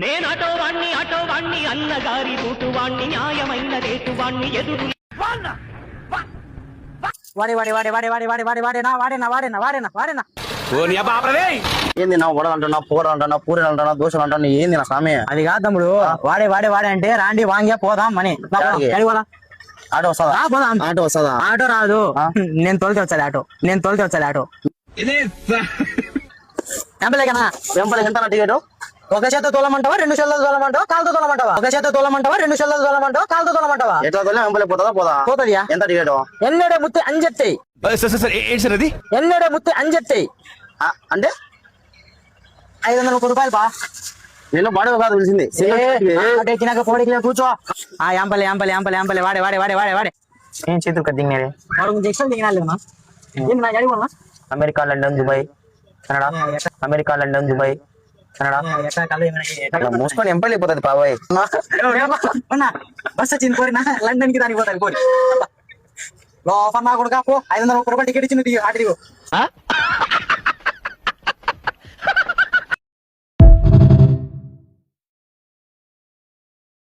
నేను ఆటోవాణ్ణి అన్నగారి రూటువాణ్ణి న్యాయమైన రేటువాణ్ణి ఎదురు ఏంది నా వడలంటున్నా పూరలంటున్నా పూరీలు అంటున్నా దోశలు అంటున్నా ఏంది నా సామె అది కాదు తమ్ముడు వాడే అంటే రాండి వాంగ్యా పోదాం మని ఆటో వస్తుందా పోదాం. ఆటో వస్తుందా ఆటో రాదు నేను తోలితే వచ్చాది ఆటో ఎంపలేకనా వెంపలకి ఎంత టికెట్ ఒక చేత తోలమంటావా 2 చేతులతో తోలమంటావా కాలుతో తోలమంటావా ఒక చేత తోలమంటావా 2 చేతులతో తోలమంటావా కాలుతో తోలమంటావా ఎట్లా తోలే వెంపలకి పోతుందా పోదా పోతదియా ఎంత టికెట్ ఎన్నడే ముత్తి అంజెత్తాయి ఎన్నడే ముత్తి అంజెత్తాయి అంటే 530 రూపాయలు బా నేను బాడీ కాదు తెలిసింది ఎక్కినాక పోడికి కూర్చో ఆ యాంపలే వాడే ఏం చేతులు కదా దిగినది వాడు జంక్షన్ దిగినా America London Dubai Kannada America London Dubai Kannada మూసుకొని ఎంపల్ అయిపోతుంది బాబాయ్ బస్ వచ్చింది కోరినా లండన్ కి దానికి పోతాను కోరి లోపల నా కూడా 530 రూపాయలు టికెట్ ఇచ్చింది ఆట